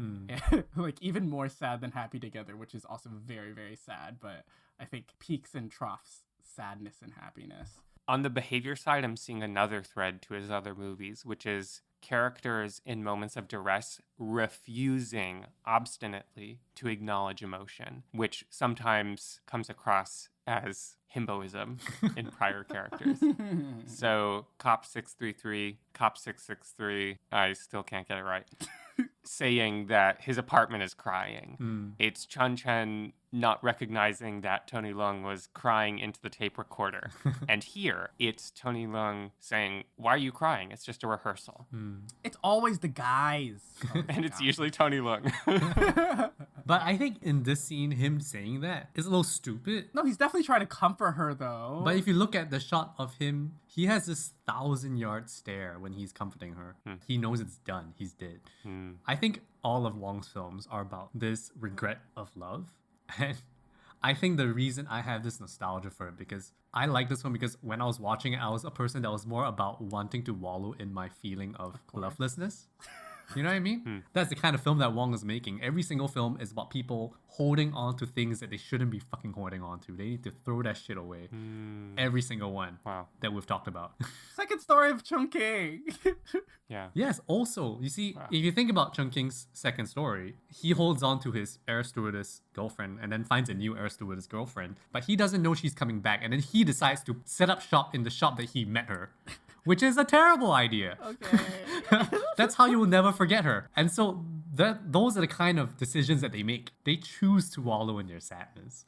Like even more sad than Happy Together, which is also very, very sad, but I think peaks and troughs sadness and happiness. On the behavior side, I'm seeing another thread to his other movies, which is characters in moments of duress refusing obstinately to acknowledge emotion, which sometimes comes across as himboism in prior characters. So Cop 633, Cop 663, I still can't get it right, saying that his apartment is crying. It's Chun Chen not recognizing that Tony Leung was crying into the tape recorder. And here, it's Tony Leung saying, why are you crying? It's just a rehearsal. It's always the guys. And it's usually Tony Leung. But I think in this scene, him saying that is a little stupid. No, he's definitely trying to comfort her though. But if you look at the shot of him, he has this 1,000-yard stare when he's comforting her. He knows it's done. He's dead. I think all of Wong's films are about this regret of love. And I think the reason I have this nostalgia for it, because I like this one because when I was watching it, I was a person that was more about wanting to wallow in my feeling of lovelessness. You know what I mean? That's the kind of film that Wong is making. Every single film is about people holding on to things that they shouldn't be fucking holding on to. They need to throw that shit away. Every single one that we've talked about. Second story of Chungking. Yeah. Yes, also, you see, if you think about Chungking's second story, he holds on to his air stewardess girlfriend and then finds a new air stewardess girlfriend, but he doesn't know she's coming back, and then he decides to set up shop in the shop that he met her. Which is a terrible idea. Okay. That's how you will never forget her. And so those are the kind of decisions that they make. They choose to wallow in their sadness.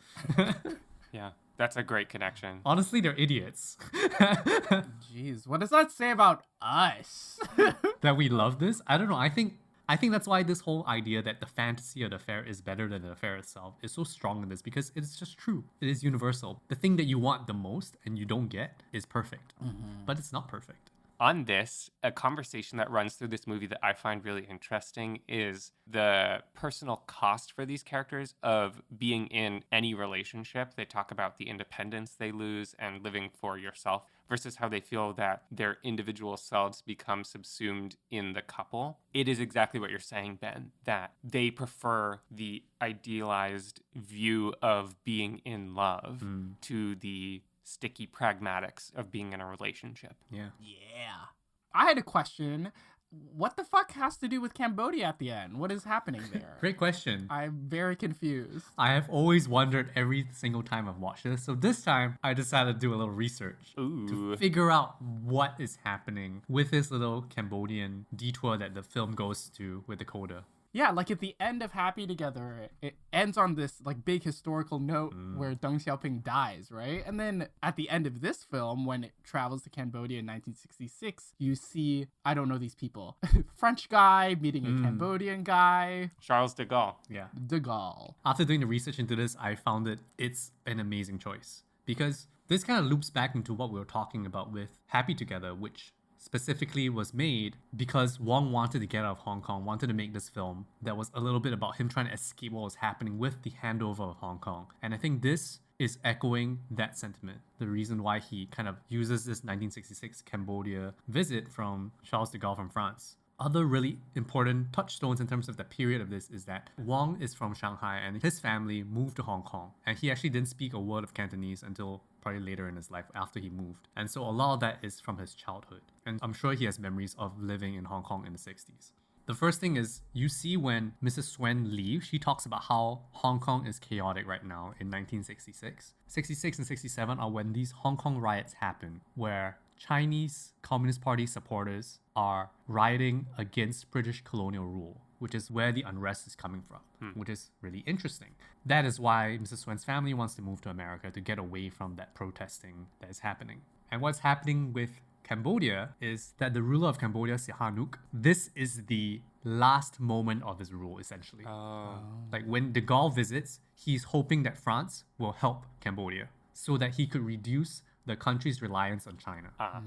Yeah. That's a great connection. Honestly, they're idiots. Jeez, what does that say about us? That we love this? I don't know. I think that's why this whole idea that the fantasy of the affair is better than the affair itself is so strong in this, because it's just true. It is universal. The thing that you want the most and you don't get is perfect. But it's not perfect. On this, a conversation that runs through this movie that I find really interesting is the personal cost for these characters of being in any relationship. They talk about the independence they lose and living for yourself versus how they feel that their individual selves become subsumed in the couple. It is exactly what you're saying, Ben, that they prefer the idealized view of being in love to the sticky pragmatics of being in a relationship. Yeah. I had a question. What the fuck has to do with Cambodia at the end? What is happening there? Great question. I'm very confused. I have always wondered every single time I've watched this. So this time, I decided to do a little research to figure out what is happening with this little Cambodian detour that the film goes to with the coda. Yeah, like at the end of Happy Together, it ends on this like big historical note where Deng Xiaoping dies, right? And then at the end of this film, when it travels to Cambodia in 1966, you see, I don't know these people, French guy meeting a Cambodian guy. Charles de Gaulle. Yeah. De Gaulle. After doing the research into this, I found it's an amazing choice, because this kind of loops back into what we were talking about with Happy Together, which specifically was made because Wong wanted to get out of Hong Kong, wanted to make this film that was a little bit about him trying to escape what was happening with the handover of Hong Kong. And I think this is echoing that sentiment. The reason why he kind of uses this 1966 Cambodia visit from Charles de Gaulle from France. Other really important touchstones in terms of the period of this is that Wong is from Shanghai and his family moved to Hong Kong. And he actually didn't speak a word of Cantonese until probably later in his life after he moved. And so a lot of that is from his childhood. And I'm sure he has memories of living in Hong Kong in the 60s. The first thing is, you see when Mrs. Swen leaves, she talks about how Hong Kong is chaotic right now in 1966. 66 and 67 are when these Hong Kong riots happen, where Chinese Communist Party supporters are rioting against British colonial rule, which is where the unrest is coming from, which is really interesting. That is why Mrs. Swen's family wants to move to America to get away from that protesting that is happening. And what's happening with Cambodia is that the ruler of Cambodia, Sihanouk, this is the last moment of his rule, essentially. Like when de Gaulle visits, he's hoping that France will help Cambodia. so that he could reduce the country's reliance on China. Ah.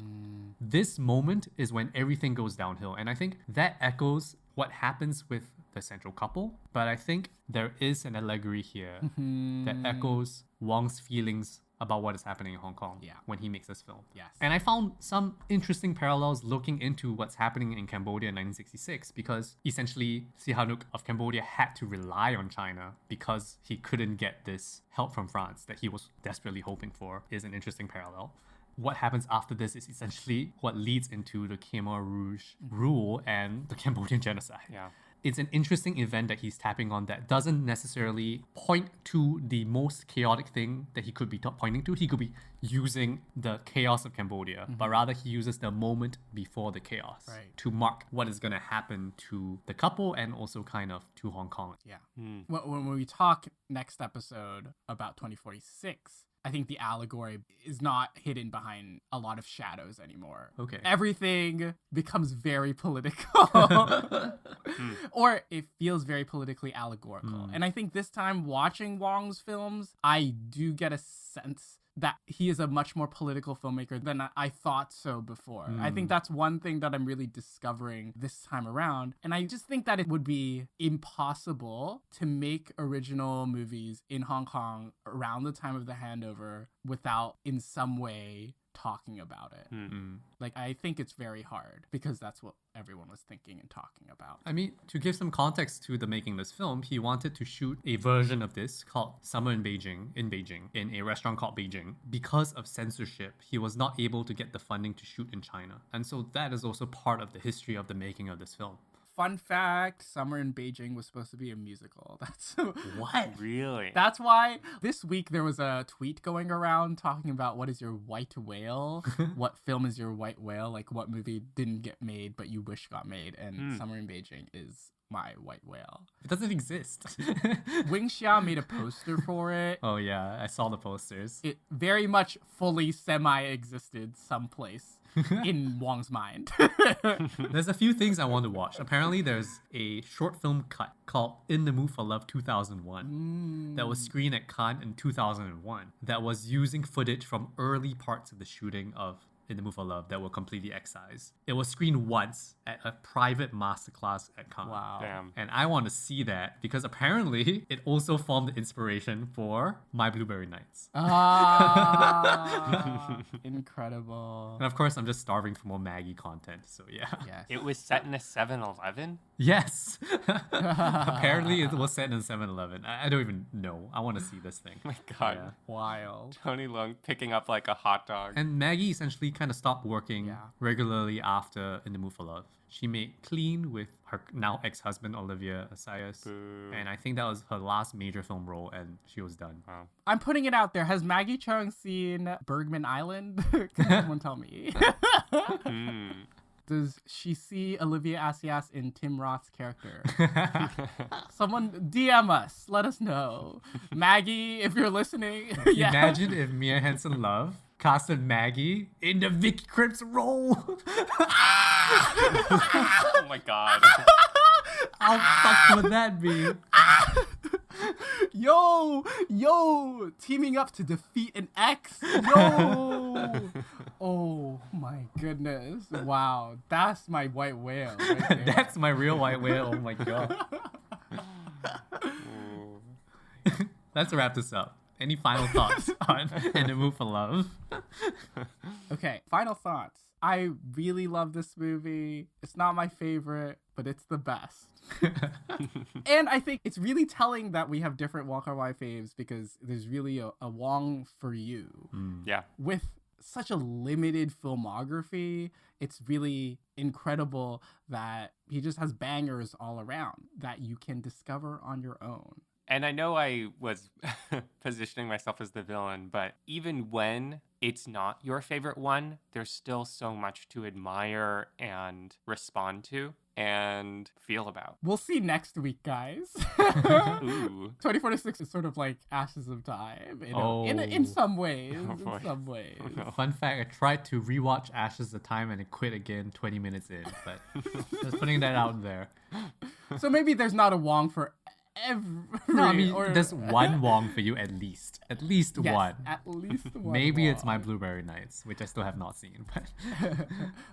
This moment is when everything goes downhill. And I think that echoes what happens with the central couple. But I think there is an allegory here that echoes Wong's feelings about what is happening in Hong Kong when he makes this film. Yes. And I found some interesting parallels looking into what's happening in Cambodia in 1966 because essentially Sihanouk of Cambodia had to rely on China because he couldn't get this help from France that he was desperately hoping for is an interesting parallel. What happens after this is essentially what leads into the Khmer Rouge rule and the Cambodian genocide. Yeah. It's an interesting event that he's tapping on that doesn't necessarily point to the most chaotic thing that he could be pointing to. He could be using the chaos of Cambodia, but rather he uses the moment before the chaos to mark what is going to happen to the couple and also kind of to Hong Kong. Yeah. When we talk next episode about 2046, I think the allegory is not hidden behind a lot of shadows anymore. Okay. Everything becomes very political. Or it feels very politically allegorical. And I think this time watching Wong's films, I do get a sense that he is a much more political filmmaker than I thought so before. I think that's one thing that I'm really discovering this time around. And I just think that it would be impossible to make original movies in Hong Kong around the time of the handover without in some way talking about it. Like, I think it's very hard because that's what everyone was thinking and talking about. I mean, to give some context to the making of this film, he wanted to shoot a version of this called Summer in Beijing, in a restaurant called Beijing. Because of censorship, he was not able to get the funding to shoot in China. And so that is also part of the history of the making of this film. Fun fact, Summer in Beijing was supposed to be a musical. That's What? Really? That's why this week there was a tweet going around talking about what is your white whale? What film is your white whale? Like, what movie didn't get made but you wish got made? And Summer in Beijing is my white whale. It doesn't exist. Wing Xia made a poster for it. Oh yeah, I saw the posters. It very much fully semi-existed someplace in Wong's mind. There's a few things I want to watch. Apparently there's a short film cut called In the Mood for Love 2001 that was screened at Cannes in 2001 that was using footage from early parts of the shooting of In the Mood for Love that were completely excised. It was screened once at a private masterclass at Cannes. Wow. Damn. And I want to see that because apparently it also formed the inspiration for My Blueberry Nights. Ah, incredible. And of course, I'm just starving for more Maggie content, so yeah. Yes. It was set in a 7-Eleven? Yes! Apparently it was set in 7-Eleven. I don't even know. I want to see this thing. My God. Yeah. Wild. Tony Leung picking up like a hot dog. And Maggie essentially kind of stopped working Yeah. regularly after In the Mood for Love. She made Clean with her now ex-husband Olivia Assayas. Boo. And I think that was her last major film role and she was done. Wow. I'm putting it out there. Has Maggie Cheung seen Bergman Island? Can someone tell me? Does she see Olivia Assayas in Tim Roth's character? Someone DM us. Let us know. Maggie, if you're listening. Yeah. Imagine if Mia Hansen-Love casted Maggie in the Vicky Krieps role. Oh my God. How fucked would that be? Yo, teaming up to defeat an ex. Yo. Oh my goodness. Wow. That's my white whale right there. That's my real white whale. Oh my God. Let's wrap this up. Any final thoughts on In the Mood for Love? Okay, final thoughts. I really love this movie. It's not my favorite, but it's the best. And I think it's really telling that we have different Wong Kai-wai faves because there's really a Wong for you. Yeah. With such a limited filmography, it's really incredible that he just has bangers all around that you can discover on your own. And I know I was positioning myself as the villain, but even when it's not your favorite one, there's still so much to admire and respond to and feel about. We'll see next week, guys. Ooh. 2046 is sort of like Ashes of Time in some ways. boy. In some ways. No. Fun fact, I tried to rewatch Ashes of Time and it quit again 20 minutes in, but just putting that out there. So maybe there's not a Wong for every. No, I mean, or- there's one Wong for you at least. At least Yes, one. at least one. Maybe it's my Wong. Blueberry Nights, which I still have not seen. But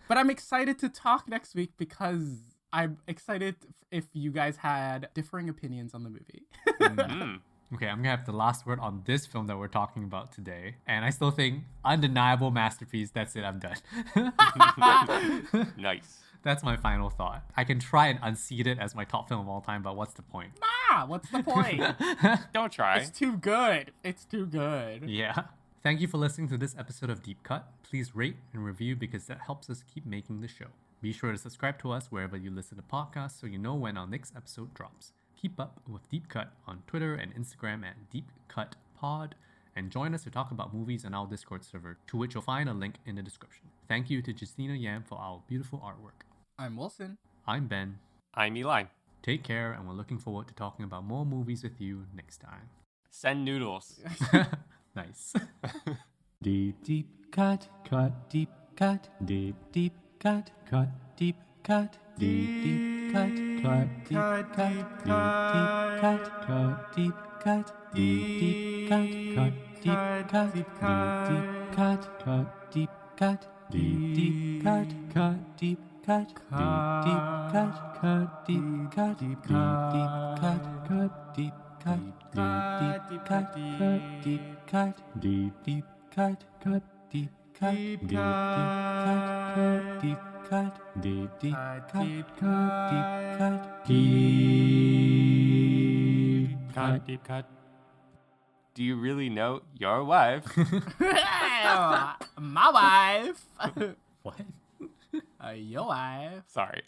But I'm excited to talk next week because I'm excited if you guys had differing opinions on the movie. Mm. okay, I'm gonna have the last word on this film that we're talking about today. And I still think undeniable masterpiece. That's it, I'm done. Nice. That's my final thought. I can try and unseat it as my top film of all time, but what's the point? What's the point? Don't try. It's too good. It's too good. Yeah. Thank you for listening to this episode of Deep Cut. Please rate and review because that helps us keep making the show. Be sure to subscribe to us wherever you listen to podcasts so you know when our next episode drops. Keep up with Deep Cut on Twitter and Instagram at Deep Cut Pod, and join us to talk about movies on our Discord server, to which you'll find a link in the description. Thank you to Justina Yam for our beautiful artwork. I'm Wilson. I'm Ben. I'm Eli. Take care, and we're looking forward to talking about more movies with you next time. Send noodles. Nice. Deep, deep cut, deep cut, deep, deep cut, deep cut, deep, deep cut, deep cut, deep cut, deep cut, deep, deep cut, deep cut, deep cut, deep cut, deep, deep cut, deep cut, deep cut, deep cut, deep cut, deep cut, deep cut, deep cut, deep, deep cut, deep cut, deep cut, deep, deep cut, deep cut, Deep cut. Do you really know your wife? My wife. What? Your wife. Sorry.